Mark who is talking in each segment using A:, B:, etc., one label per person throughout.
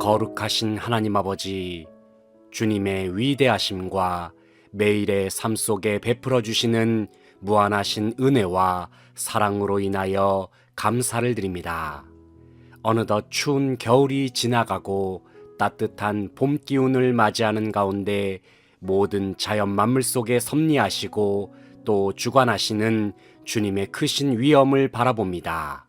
A: 거룩하신 하나님 아버지, 주님의 위대하심과 매일의 삶 속에 베풀어 주시는 무한하신 은혜와 사랑으로 인하여 감사를 드립니다. 어느덧 추운 겨울이 지나가고 따뜻한 봄 기운을 맞이하는 가운데 모든 자연 만물 속에 섭리하시고 또 주관하시는 주님의 크신 위엄을 바라봅니다.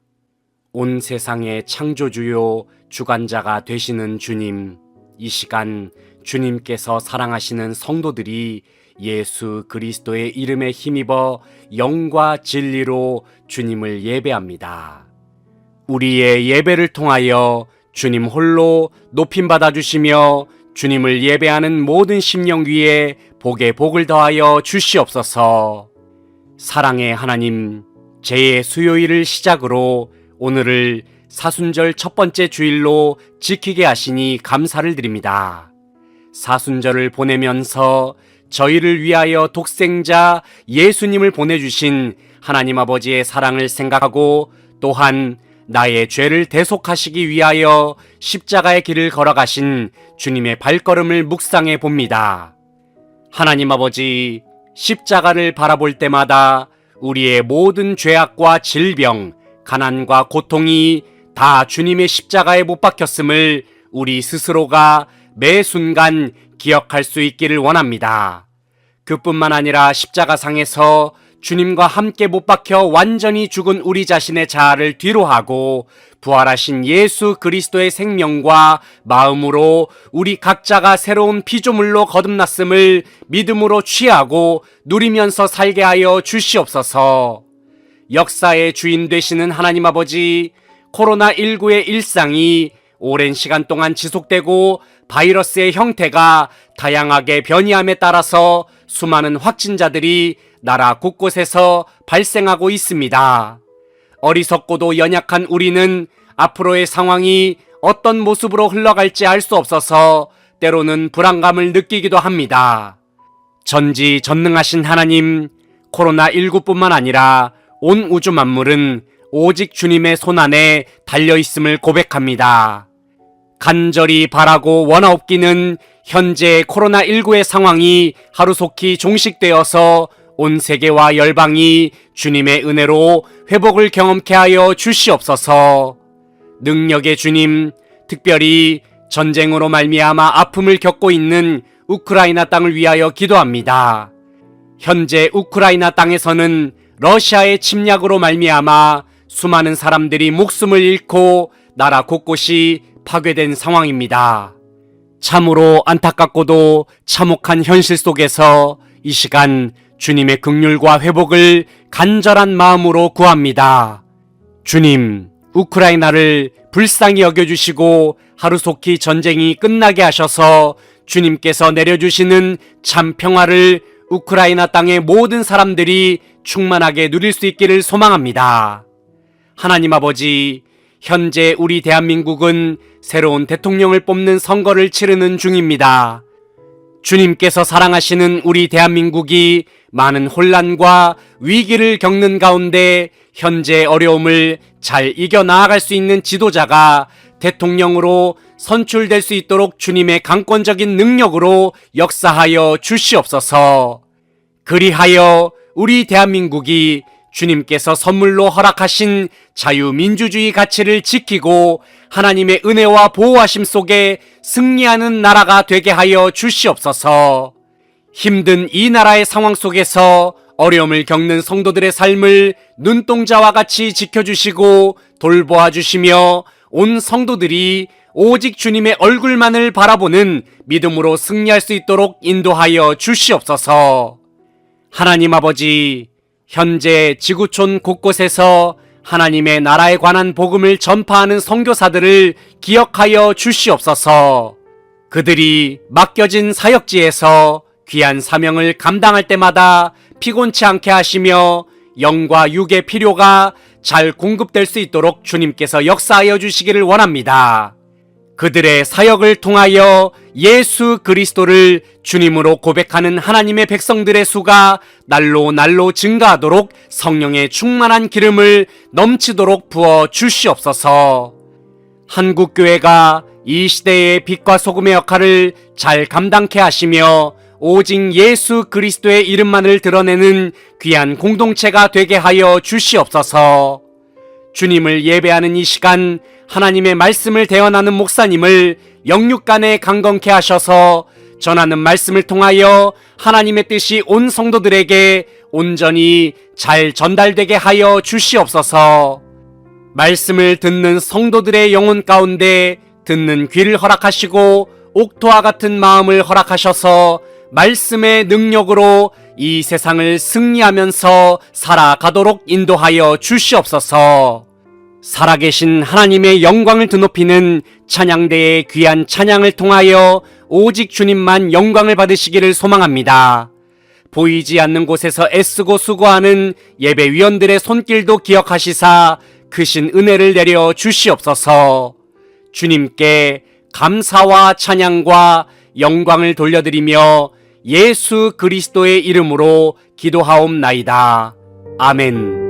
A: 온 세상의 창조주요 주관자가 되시는 주님, 이 시간 주님께서 사랑하시는 성도들이 예수 그리스도의 이름에 힘입어 영과 진리로 주님을 예배합니다. 우리의 예배를 통하여 주님 홀로 높임받아 주시며 주님을 예배하는 모든 심령 위에 복에 복을 더하여 주시옵소서. 사랑의 하나님, 제 수요일을 시작으로 오늘을 사순절 첫 번째 주일로 지키게 하시니 감사를 드립니다. 사순절을 보내면서 저희를 위하여 독생자 예수님을 보내주신 하나님 아버지의 사랑을 생각하고 또한 나의 죄를 대속하시기 위하여 십자가의 길을 걸어가신 주님의 발걸음을 묵상해 봅니다. 하나님 아버지, 십자가를 바라볼 때마다 우리의 모든 죄악과 질병, 가난과 고통이 다 주님의 십자가에 못 박혔음을 우리 스스로가 매 순간 기억할 수 있기를 원합니다. 그뿐만 아니라 십자가상에서 주님과 함께 못 박혀 완전히 죽은 우리 자신의 자아를 뒤로하고 부활하신 예수 그리스도의 생명과 마음으로 우리 각자가 새로운 피조물로 거듭났음을 믿음으로 취하고 누리면서 살게 하여 주시옵소서. 역사의 주인 되시는 하나님 아버지, 코로나19의 일상이 오랜 시간 동안 지속되고 바이러스의 형태가 다양하게 변이함에 따라서 수많은 확진자들이 나라 곳곳에서 발생하고 있습니다. 어리석고도 연약한 우리는 앞으로의 상황이 어떤 모습으로 흘러갈지 알 수 없어서 때로는 불안감을 느끼기도 합니다. 전지전능하신 하나님, 코로나19뿐만 아니라 온 우주 만물은 오직 주님의 손안에 달려있음을 고백합니다. 간절히 바라고 원하옵기는 현재 코로나19의 상황이 하루속히 종식되어서 온 세계와 열방이 주님의 은혜로 회복을 경험케 하여 주시옵소서. 능력의 주님, 특별히 전쟁으로 말미암아 아픔을 겪고 있는 우크라이나 땅을 위하여 기도합니다. 현재 우크라이나 땅에서는 러시아의 침략으로 말미암아 수많은 사람들이 목숨을 잃고 나라 곳곳이 파괴된 상황입니다. 참으로 안타깝고도 참혹한 현실 속에서 이 시간 주님의 긍휼과 회복을 간절한 마음으로 구합니다. 주님, 우크라이나를 불쌍히 여겨주시고 하루속히 전쟁이 끝나게 하셔서 주님께서 내려주시는 참 평화를 우크라이나 땅의 모든 사람들이 충만하게 누릴 수 있기를 소망합니다. 하나님 아버지, 현재 우리 대한민국은 새로운 대통령을 뽑는 선거를 치르는 중입니다. 주님께서 사랑하시는 우리 대한민국이 많은 혼란과 위기를 겪는 가운데 현재 어려움을 잘 이겨나아갈 수 있는 지도자가 대통령으로 선출될 수 있도록 주님의 강권적인 능력으로 역사하여 주시옵소서. 그리하여 우리 대한민국이 주님께서 선물로 허락하신 자유민주주의 가치를 지키고 하나님의 은혜와 보호하심 속에 승리하는 나라가 되게 하여 주시옵소서. 힘든 이 나라의 상황 속에서 어려움을 겪는 성도들의 삶을 눈동자와 같이 지켜주시고 돌보아 주시며 온 성도들이 오직 주님의 얼굴만을 바라보는 믿음으로 승리할 수 있도록 인도하여 주시옵소서. 하나님 아버지, 현재 지구촌 곳곳에서 하나님의 나라에 관한 복음을 전파하는 선교사들을 기억하여 주시옵소서. 그들이 맡겨진 사역지에서 귀한 사명을 감당할 때마다 피곤치 않게 하시며 영과 육의 필요가 잘 공급될 수 있도록 주님께서 역사하여 주시기를 원합니다. 그들의 사역을 통하여 예수 그리스도를 주님으로 고백하는 하나님의 백성들의 수가 날로 증가하도록 성령의 충만한 기름을 넘치도록 부어 주시옵소서. 한국교회가 이 시대의 빛과 소금의 역할을 잘 감당케 하시며 오직 예수 그리스도의 이름만을 드러내는 귀한 공동체가 되게 하여 주시옵소서. 주님을 예배하는 이 시간 하나님의 말씀을 대언하는 목사님을 영육간에 강건케 하셔서 전하는 말씀을 통하여 하나님의 뜻이 온 성도들에게 온전히 잘 전달되게 하여 주시옵소서. 말씀을 듣는 성도들의 영혼 가운데 듣는 귀를 허락하시고 옥토와 같은 마음을 허락하셔서 말씀의 능력으로 이 세상을 승리하면서 살아가도록 인도하여 주시옵소서. 살아계신 하나님의 영광을 드높이는 찬양대의 귀한 찬양을 통하여 오직 주님만 영광을 받으시기를 소망합니다. 보이지 않는 곳에서 애쓰고 수고하는 예배위원들의 손길도 기억하시사 크신 은혜를 내려 주시옵소서. 주님께 감사와 찬양과 영광을 돌려드리며 예수 그리스도의 이름으로 기도하옵나이다. 아멘.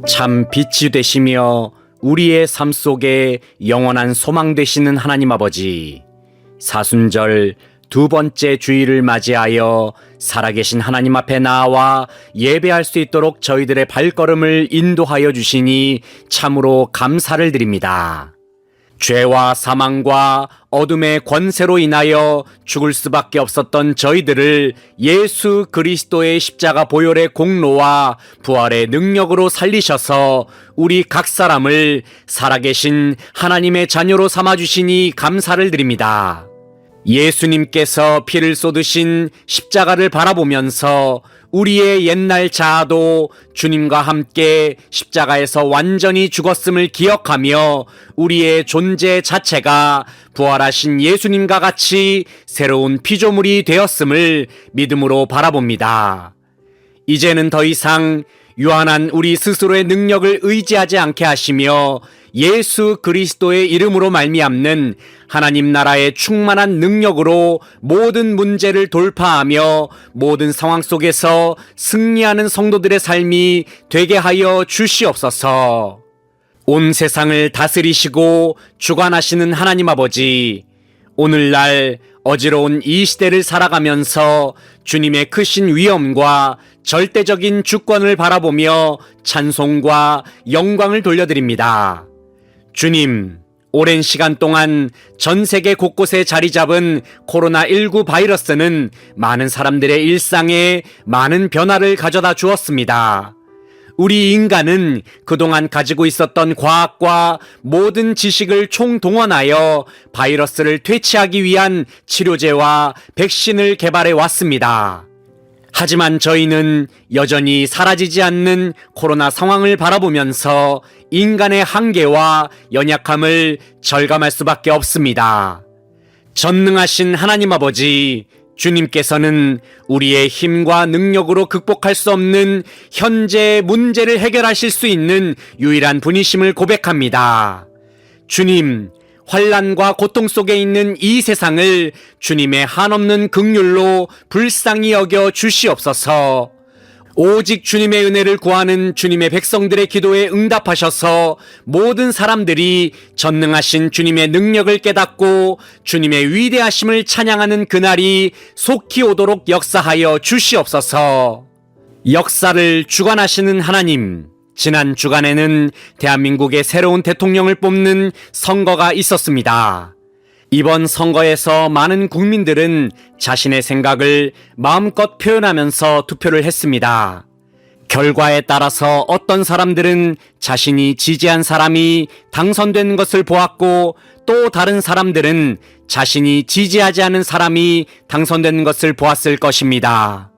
A: 참 빛이 되시며 우리의 삶 속에 영원한 소망 되시는 하나님 아버지, 사순절 두 번째 주일을 맞이하여 살아계신 하나님 앞에 나와 예배할 수 있도록 저희들의 발걸음을 인도하여 주시니 참으로 감사를 드립니다. 죄와 사망과 어둠의 권세로 인하여 죽을 수밖에 없었던 저희들을 예수 그리스도의 십자가 보혈의 공로와 부활의 능력으로 살리셔서 우리 각 사람을 살아계신 하나님의 자녀로 삼아주시니 감사를 드립니다. 예수님께서 피를 쏟으신 십자가를 바라보면서 우리의 옛날 자아도 주님과 함께 십자가에서 완전히 죽었음을 기억하며 우리의 존재 자체가 부활하신 예수님과 같이 새로운 피조물이 되었음을 믿음으로 바라봅니다. 이제는 더 이상 유한한 우리 스스로의 능력을 의지하지 않게 하시며 예수 그리스도의 이름으로 말미암는 하나님 나라의 충만한 능력으로 모든 문제를 돌파하며 모든 상황 속에서 승리하는 성도들의 삶이 되게 하여 주시옵소서. 온 세상을 다스리시고 주관하시는 하나님 아버지, 오늘날 어지러운 이 시대를 살아가면서 주님의 크신 위엄과 절대적인 주권을 바라보며 찬송과 영광을 돌려드립니다. 주님, 오랜 시간 동안 전 세계 곳곳에 자리 잡은 코로나19 바이러스는 많은 사람들의 일상에 많은 변화를 가져다 주었습니다. 우리 인간은 그동안 가지고 있었던 과학과 모든 지식을 총동원하여 바이러스를 퇴치하기 위한 치료제와 백신을 개발해 왔습니다. 하지만 저희는 여전히 사라지지 않는 코로나 상황을 바라보면서 인간의 한계와 연약함을 절감할 수밖에 없습니다. 전능하신 하나님 아버지, 주님께서는 우리의 힘과 능력으로 극복할 수 없는 현재의 문제를 해결하실 수 있는 유일한 분이심을 고백합니다. 주님, 환난과 고통 속에 있는 이 세상을 주님의 한없는 긍휼로 불쌍히 여겨 주시옵소서. 오직 주님의 은혜를 구하는 주님의 백성들의 기도에 응답하셔서 모든 사람들이 전능하신 주님의 능력을 깨닫고 주님의 위대하심을 찬양하는 그날이 속히 오도록 역사하여 주시옵소서. 역사를 주관하시는 하나님, 지난 주간에는 대한민국의 새로운 대통령을 뽑는 선거가 있었습니다. 이번 선거에서 많은 국민들은 자신의 생각을 마음껏 표현하면서 투표를 했습니다. 결과에 따라서 어떤 사람들은 자신이 지지한 사람이 당선된 것을 보았고, 또 다른 사람들은 자신이 지지하지 않은 사람이 당선된 것을 보았을 것입니다.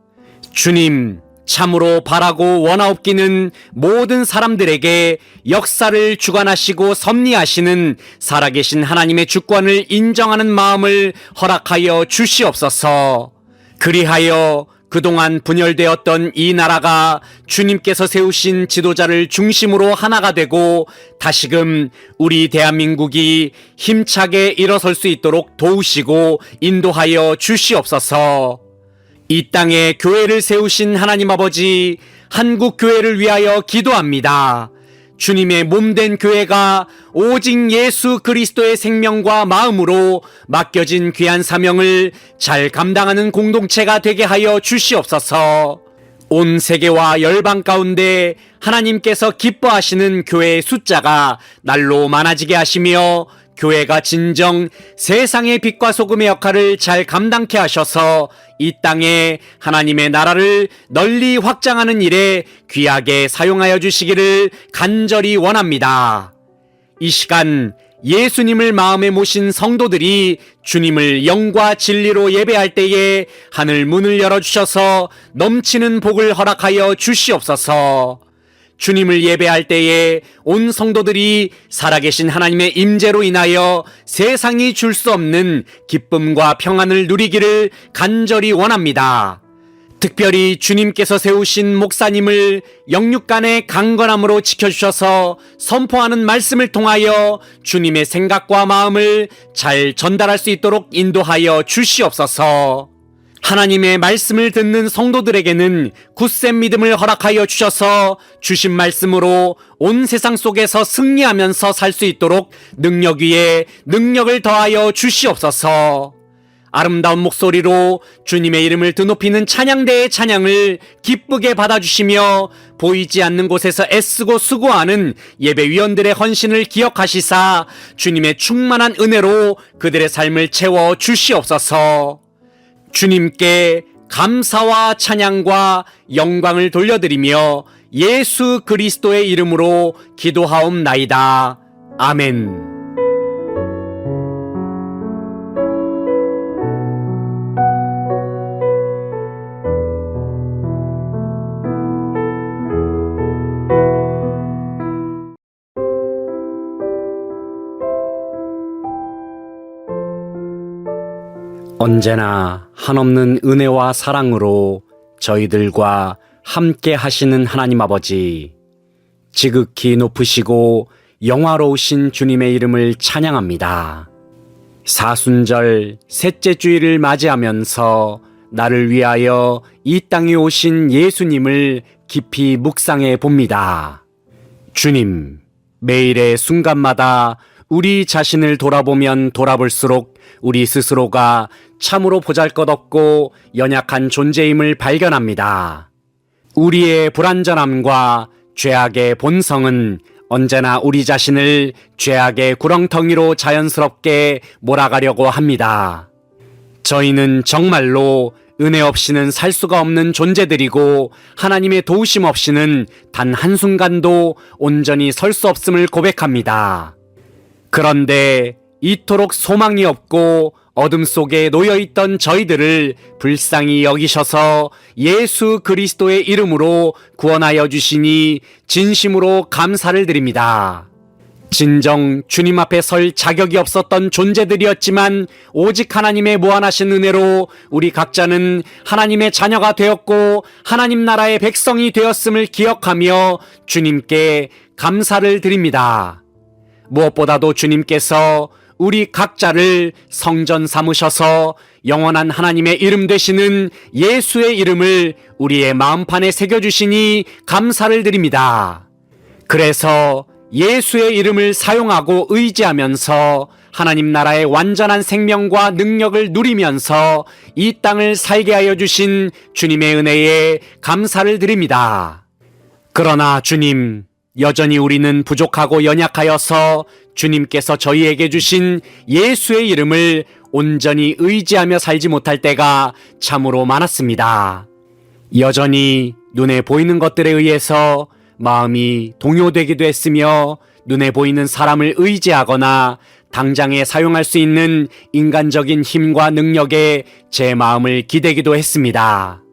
A: 주님, 참으로 바라고 원하옵기는 모든 사람들에게 역사를 주관하시고 섭리하시는 살아계신 하나님의 주권을 인정하는 마음을 허락하여 주시옵소서. 그리하여 그동안 분열되었던 이 나라가 주님께서 세우신 지도자를 중심으로 하나가 되고 다시금 우리 대한민국이 힘차게 일어설 수 있도록 도우시고 인도하여 주시옵소서. 이 땅에 교회를 세우신 하나님 아버지, 한국 교회를 위하여 기도합니다. 주님의 몸된 교회가 오직 예수 그리스도의 생명과 마음으로 맡겨진 귀한 사명을 잘 감당하는 공동체가 되게 하여 주시옵소서. 온 세계와 열방 가운데 하나님께서 기뻐하시는 교회의 숫자가 날로 많아지게 하시며 교회가 진정 세상의 빛과 소금의 역할을 잘 감당케 하셔서 이 땅에 하나님의 나라를 널리 확장하는 일에 귀하게 사용하여 주시기를 간절히 원합니다. 이 시간 예수님을 마음에 모신 성도들이 주님을 영과 진리로 예배할 때에 하늘 문을 열어주셔서 넘치는 복을 허락하여 주시옵소서. 주님을 예배할 때에 온 성도들이 살아계신 하나님의 임재로 인하여 세상이 줄 수 없는 기쁨과 평안을 누리기를 간절히 원합니다. 특별히 주님께서 세우신 목사님을 영육간의 강건함으로 지켜주셔서 선포하는 말씀을 통하여 주님의 생각과 마음을 잘 전달할 수 있도록 인도하여 주시옵소서. 하나님의 말씀을 듣는 성도들에게는 굳센 믿음을 허락하여 주셔서 주신 말씀으로 온 세상 속에서 승리하면서 살 수 있도록 능력 위에 능력을 더하여 주시옵소서. 아름다운 목소리로 주님의 이름을 드높이는 찬양대의 찬양을 기쁘게 받아주시며 보이지 않는 곳에서 애쓰고 수고하는 예배위원들의 헌신을 기억하시사 주님의 충만한 은혜로 그들의 삶을 채워 주시옵소서. 주님께 감사와 찬양과 영광을 돌려드리며 예수 그리스도의 이름으로 기도하옵나이다. 아멘. 언제나 한없는 은혜와 사랑으로 저희들과 함께 하시는 하나님 아버지, 지극히 높으시고 영화로우신 주님의 이름을 찬양합니다. 사순절 셋째 주일을 맞이하면서 나를 위하여 이 땅에 오신 예수님을 깊이 묵상해 봅니다. 주님, 매일의 순간마다 우리 자신을 돌아보면 돌아볼수록 우리 스스로가 참으로 보잘것없고 연약한 존재임을 발견합니다. 우리의 불완전함과 죄악의 본성은 언제나 우리 자신을 죄악의 구렁텅이로 자연스럽게 몰아가려고 합니다. 저희는 정말로 은혜 없이는 살 수가 없는 존재들이고 하나님의 도우심 없이는 단 한순간도 온전히 설 수 없음을 고백합니다. 그런데 이토록 소망이 없고 어둠 속에 놓여있던 저희들을 불쌍히 여기셔서 예수 그리스도의 이름으로 구원하여 주시니 진심으로 감사를 드립니다. 진정 주님 앞에 설 자격이 없었던 존재들이었지만 오직 하나님의 무한하신 은혜로 우리 각자는 하나님의 자녀가 되었고 하나님 나라의 백성이 되었음을 기억하며 주님께 감사를 드립니다. 무엇보다도 주님께서 우리 각자를 성전 삼으셔서 영원한 하나님의 이름 되시는 예수의 이름을 우리의 마음판에 새겨주시니 감사를 드립니다. 그래서 예수의 이름을 사용하고 의지하면서 하나님 나라의 완전한 생명과 능력을 누리면서 이 땅을 살게 하여 주신 주님의 은혜에 감사를 드립니다. 그러나 주님, 여전히 우리는 부족하고 연약하여서 주님께서 저희에게 주신 예수의 이름을 온전히 의지하며 살지 못할 때가 참으로 많았습니다. 여전히 눈에 보이는 것들에 의해서 마음이 동요되기도 했으며 눈에 보이는 사람을 의지하거나 당장에 사용할 수 있는 인간적인 힘과 능력에 제 마음을 기대기도 했습니다.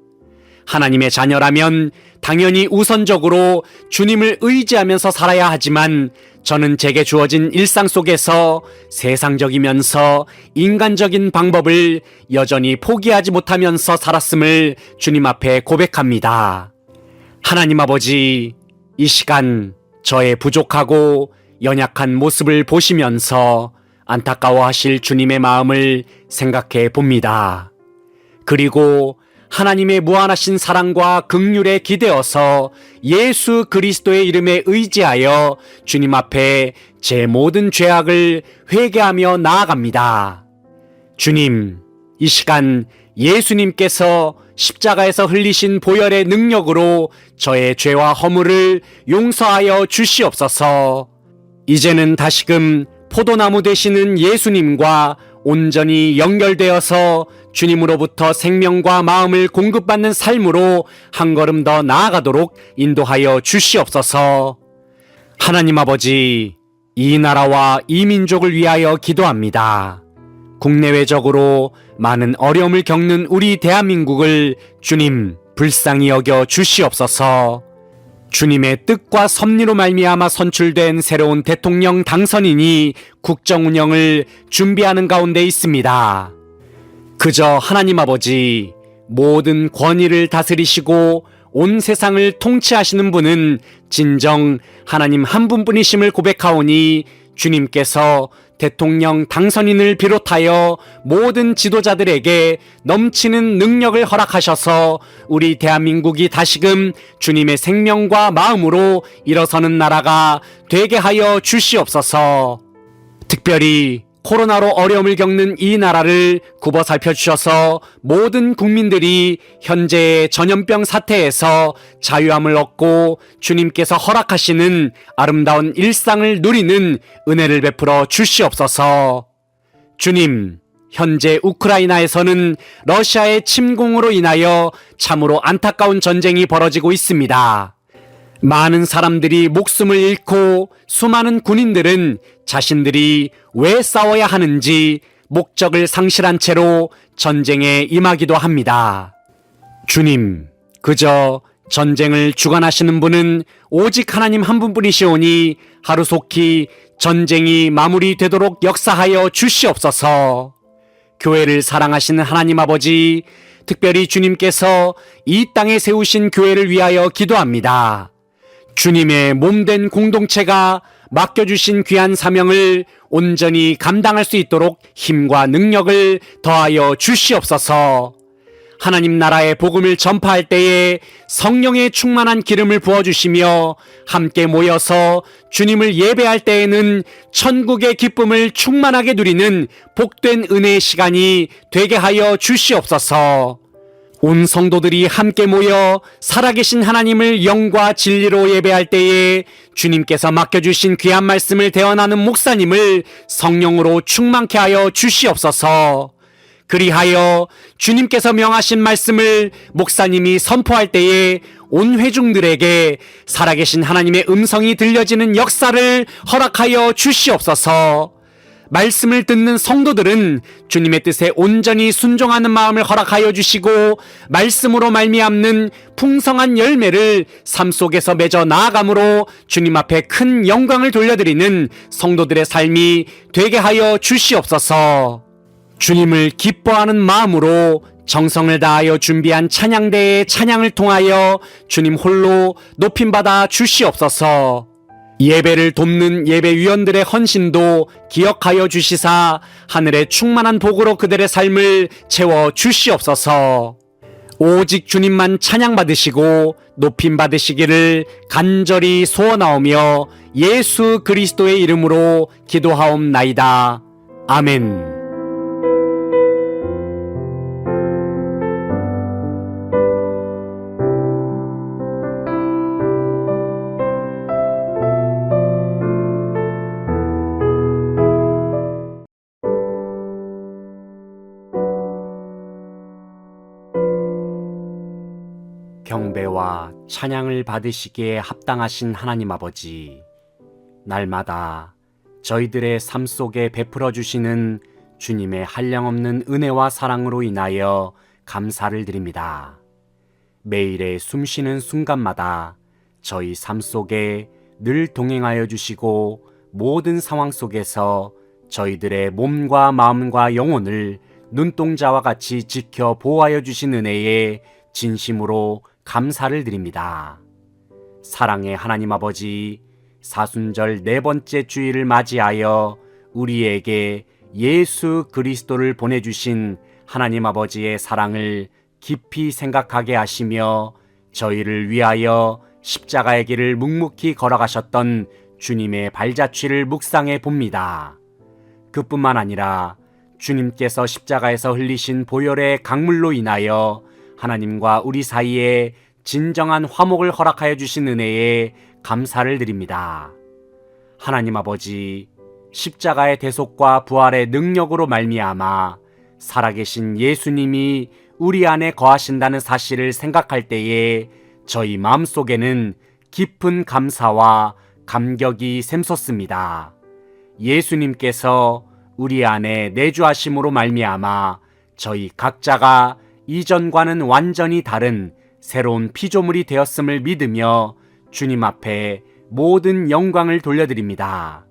A: 하나님의 자녀라면 당연히 우선적으로 주님을 의지하면서 살아야 하지만 저는 제게 주어진 일상 속에서 세상적이면서 인간적인 방법을 여전히 포기하지 못하면서 살았음을 주님 앞에 고백합니다. 하나님 아버지, 이 시간 저의 부족하고 연약한 모습을 보시면서 안타까워하실 주님의 마음을 생각해 봅니다. 그리고 하나님의 무한하신 사랑과 긍휼에 기대어서 예수 그리스도의 이름에 의지하여 주님 앞에 제 모든 죄악을 회개하며 나아갑니다. 주님, 이 시간 예수님께서 십자가에서 흘리신 보혈의 능력으로 저의 죄와 허물을 용서하여 주시옵소서. 이제는 다시금 포도나무 되시는 예수님과 온전히 연결되어서 주님으로부터 생명과 마음을 공급받는 삶으로 한 걸음 더 나아가도록 인도하여 주시옵소서. 하나님 아버지, 이 나라와 이 민족을 위하여 기도합니다. 국내외적으로 많은 어려움을 겪는 우리 대한민국을 주님 불쌍히 여겨 주시옵소서. 주님의 뜻과 섭리로 말미암아 선출된 새로운 대통령 당선인이 국정 운영을 준비하는 가운데 있습니다. 그저 하나님 아버지, 모든 권위를 다스리시고 온 세상을 통치하시는 분은 진정 하나님 한 분뿐이심을 고백하오니 주님께서 대통령 당선인을 비롯하여 모든 지도자들에게 넘치는 능력을 허락하셔서 우리 대한민국이 다시금 주님의 생명과 마음으로 일어서는 나라가 되게 하여 주시옵소서. 특별히 코로나로 어려움을 겪는 이 나라를 굽어 살펴주셔서 모든 국민들이 현재의 전염병 사태에서 자유함을 얻고 주님께서 허락하시는 아름다운 일상을 누리는 은혜를 베풀어 주시옵소서. 주님, 현재 우크라이나에서는 러시아의 침공으로 인하여 참으로 안타까운 전쟁이 벌어지고 있습니다. 많은 사람들이 목숨을 잃고 수많은 군인들은 자신들이 왜 싸워야 하는지 목적을 상실한 채로 전쟁에 임하기도 합니다. 주님, 그저 전쟁을 주관하시는 분은 오직 하나님 한 분뿐이시오니 하루속히 전쟁이 마무리되도록 역사하여 주시옵소서. 교회를 사랑하시는 하나님 아버지, 특별히 주님께서 이 땅에 세우신 교회를 위하여 기도합니다. 주님의 몸된 공동체가 맡겨주신 귀한 사명을 온전히 감당할 수 있도록 힘과 능력을 더하여 주시옵소서. 하나님 나라의 복음을 전파할 때에 성령의 충만한 기름을 부어주시며 함께 모여서 주님을 예배할 때에는 천국의 기쁨을 충만하게 누리는 복된 은혜의 시간이 되게 하여 주시옵소서. 온 성도들이 함께 모여 살아계신 하나님을 영과 진리로 예배할 때에 주님께서 맡겨주신 귀한 말씀을 대언하는 목사님을 성령으로 충만케 하여 주시옵소서. 그리하여 주님께서 명하신 말씀을 목사님이 선포할 때에 온 회중들에게 살아계신 하나님의 음성이 들려지는 역사를 허락하여 주시옵소서. 말씀을 듣는 성도들은 주님의 뜻에 온전히 순종하는 마음을 허락하여 주시고 말씀으로 말미암는 풍성한 열매를 삶 속에서 맺어 나아감으로 주님 앞에 큰 영광을 돌려드리는 성도들의 삶이 되게 하여 주시옵소서. 주님을 기뻐하는 마음으로 정성을 다하여 준비한 찬양대의 찬양을 통하여 주님 홀로 높임받아 주시옵소서. 예배를 돕는 예배위원들의 헌신도 기억하여 주시사 하늘의 충만한 복으로 그들의 삶을 채워 주시옵소서. 오직 주님만 찬양받으시고 높임받으시기를 간절히 소원하오며 예수 그리스도의 이름으로 기도하옵나이다. 아멘. 경배와 찬양을 받으시기에 합당하신 하나님 아버지, 날마다 저희들의 삶 속에 베풀어 주시는 주님의 한량없는 은혜와 사랑으로 인하여 감사를 드립니다. 매일의 숨쉬는 순간마다 저희 삶 속에 늘 동행하여 주시고 모든 상황 속에서 저희들의 몸과 마음과 영혼을 눈동자와 같이 지켜 보호하여 주신 은혜에 진심으로 감사를 드립니다. 사랑의 하나님 아버지, 사순절 네 번째 주일을 맞이하여 우리에게 예수 그리스도를 보내주신 하나님 아버지의 사랑을 깊이 생각하게 하시며 저희를 위하여 십자가의 길을 묵묵히 걸어가셨던 주님의 발자취를 묵상해 봅니다. 그뿐만 아니라 주님께서 십자가에서 흘리신 보혈의 강물로 인하여 하나님과 우리 사이에 진정한 화목을 허락하여 주신 은혜에 감사를 드립니다. 하나님 아버지, 십자가의 대속과 부활의 능력으로 말미암아 살아계신 예수님이 우리 안에 거하신다는 사실을 생각할 때에 저희 마음속에는 깊은 감사와 감격이 샘솟습니다. 예수님께서 우리 안에 내주하심으로 말미암아 저희 각자가 이전과는 완전히 다른 새로운 피조물이 되었음을 믿으며 주님 앞에 모든 영광을 돌려드립니다.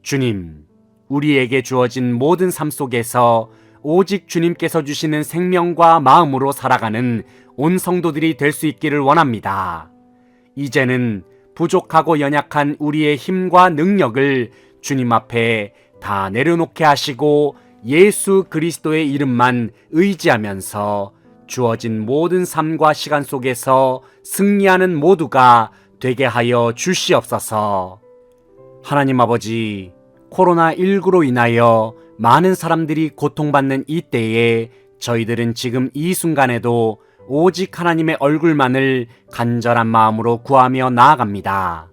A: 주님, 우리에게 주어진 모든 삶 속에서 오직 주님께서 주시는 생명과 마음으로 살아가는 온 성도들이 될 수 있기를 원합니다. 이제는 부족하고 연약한 우리의 힘과 능력을 주님 앞에 다 내려놓게 하시고 예수 그리스도의 이름만 의지하면서 주어진 모든 삶과 시간 속에서 승리하는 모두가 되게 하여 주시옵소서. 하나님 아버지, 코로나19로 인하여 많은 사람들이 고통받는 이 때에 저희들은 지금 이 순간에도 오직 하나님의 얼굴만을 간절한 마음으로 구하며 나아갑니다.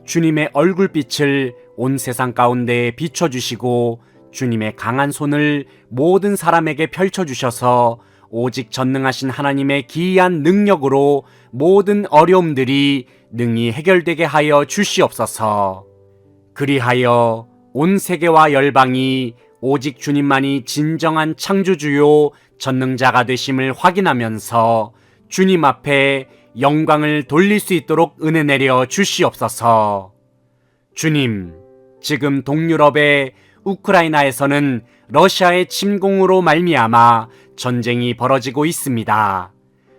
A: 주님의 얼굴빛을 온 세상 가운데 비춰주시고 주님의 강한 손을 모든 사람에게 펼쳐주셔서 오직 전능하신 하나님의 기이한 능력으로 모든 어려움들이 능히 해결되게 하여 주시옵소서. 그리하여 온 세계와 열방이 오직 주님만이 진정한 창조주요 전능자가 되심을 확인하면서 주님 앞에 영광을 돌릴 수 있도록 은혜 내려 주시옵소서. 주님, 지금 동유럽의 우크라이나에서는 러시아의 침공으로 말미암아 전쟁이 벌어지고 있습니다.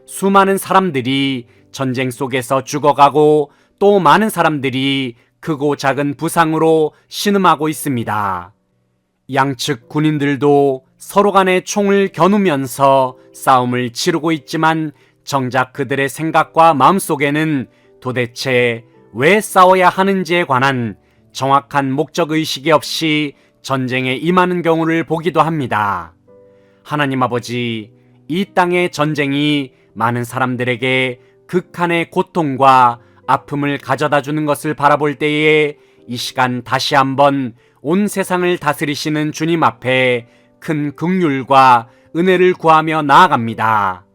A: 수많은 사람들이 전쟁 속에서 죽어가고 또 많은 사람들이 크고 작은 부상으로 신음하고 있습니다. 양측 군인들도 서로 간에 총을 겨누면서 싸움을 치르고 있지만 정작 그들의 생각과 마음속에는 도대체 왜 싸워야 하는지에 관한 정확한 목적의식이 없이 전쟁에 임하는 경우를 보기도 합니다. 하나님 아버지, 이 땅의 전쟁이 많은 사람들에게 극한의 고통과 아픔을 가져다 주는 것을 바라볼 때에 이 시간 다시 한번 온 세상을 다스리시는 주님 앞에 큰 긍휼과 은혜를 구하며 나아갑니다.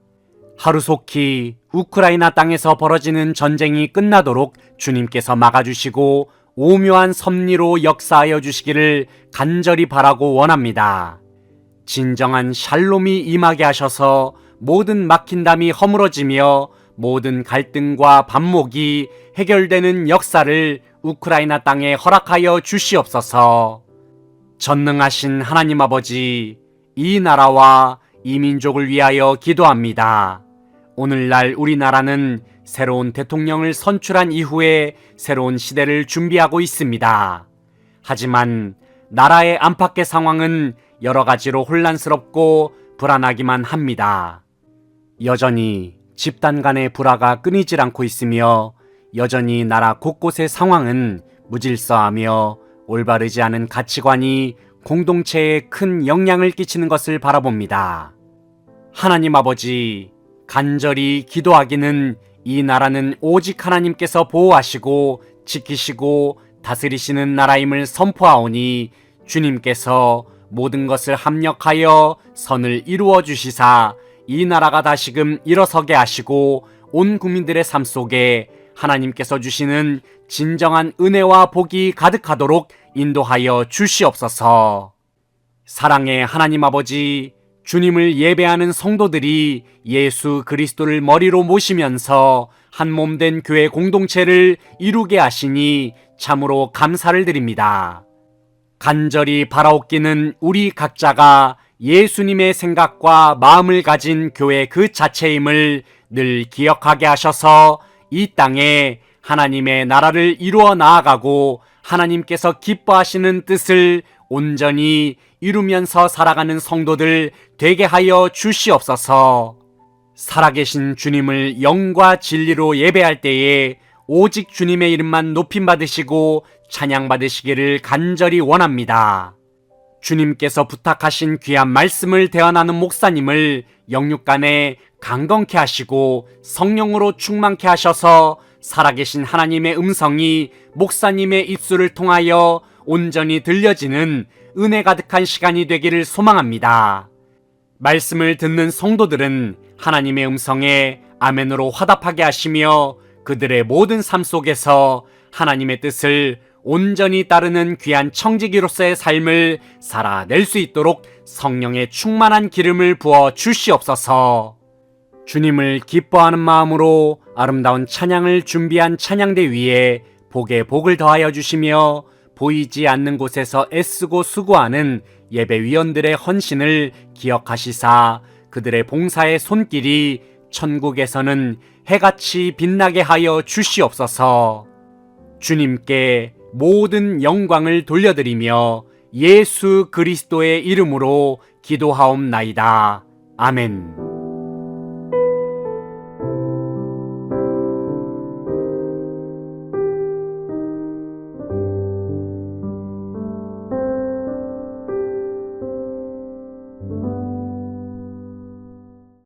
A: 하루속히 우크라이나 땅에서 벌어지는 전쟁이 끝나도록 주님께서 막아주시고 오묘한 섭리로 역사하여 주시기를 간절히 바라고 원합니다. 진정한 샬롬이 임하게 하셔서 모든 막힌담이 허물어지며 모든 갈등과 반목이 해결되는 역사를 우크라이나 땅에 허락하여 주시옵소서. 전능하신 하나님 아버지, 이 나라와 이 민족을 위하여 기도합니다. 오늘날 우리나라는 새로운 대통령을 선출한 이후에 새로운 시대를 준비하고 있습니다. 하지만 나라의 안팎의 상황은 여러 가지로 혼란스럽고 불안하기만 합니다. 여전히 집단 간의 불화가 끊이질 않고 있으며 여전히 나라 곳곳의 상황은 무질서하며 올바르지 않은 가치관이 공동체에 큰 영향을 끼치는 것을 바라봅니다. 하나님 아버지, 간절히 기도하기는 이 나라는 오직 하나님께서 보호하시고 지키시고 다스리시는 나라임을 선포하오니 주님께서 모든 것을 합력하여 선을 이루어 주시사 이 나라가 다시금 일어서게 하시고 온 국민들의 삶 속에 하나님께서 주시는 진정한 은혜와 복이 가득하도록 인도하여 주시옵소서. 사랑의 하나님 아버지, 주님을 예배하는 성도들이 예수 그리스도를 머리로 모시면서 한 몸 된 교회 공동체를 이루게 하시니 참으로 감사를 드립니다. 간절히 바라옵기는 우리 각자가 예수님의 생각과 마음을 가진 교회 그 자체임을 늘 기억하게 하셔서 이 땅에 하나님의 나라를 이루어 나아가고 하나님께서 기뻐하시는 뜻을 온전히 이루면서 살아가는 성도들 되게 하여 주시옵소서. 살아계신 주님을 영과 진리로 예배할 때에 오직 주님의 이름만 높임받으시고 찬양받으시기를 간절히 원합니다. 주님께서 부탁하신 귀한 말씀을 대언하는 목사님을 영육간에 강건케 하시고 성령으로 충만케 하셔서 살아계신 하나님의 음성이 목사님의 입술을 통하여 온전히 들려지는 은혜 가득한 시간이 되기를 소망합니다. 말씀을 듣는 성도들은 하나님의 음성에 아멘으로 화답하게 하시며 그들의 모든 삶 속에서 하나님의 뜻을 온전히 따르는 귀한 청지기로서의 삶을 살아낼 수 있도록 성령의 충만한 기름을 부어 주시옵소서. 주님을 기뻐하는 마음으로 아름다운 찬양을 준비한 찬양대 위에 복에 복을 더하여 주시며 보이지 않는 곳에서 애쓰고 수고하는 예배위원들의 헌신을 기억하시사 그들의 봉사의 손길이 천국에서는 해같이 빛나게 하여 주시옵소서. 주님께 모든 영광을 돌려드리며 예수 그리스도의 이름으로 기도하옵나이다. 아멘.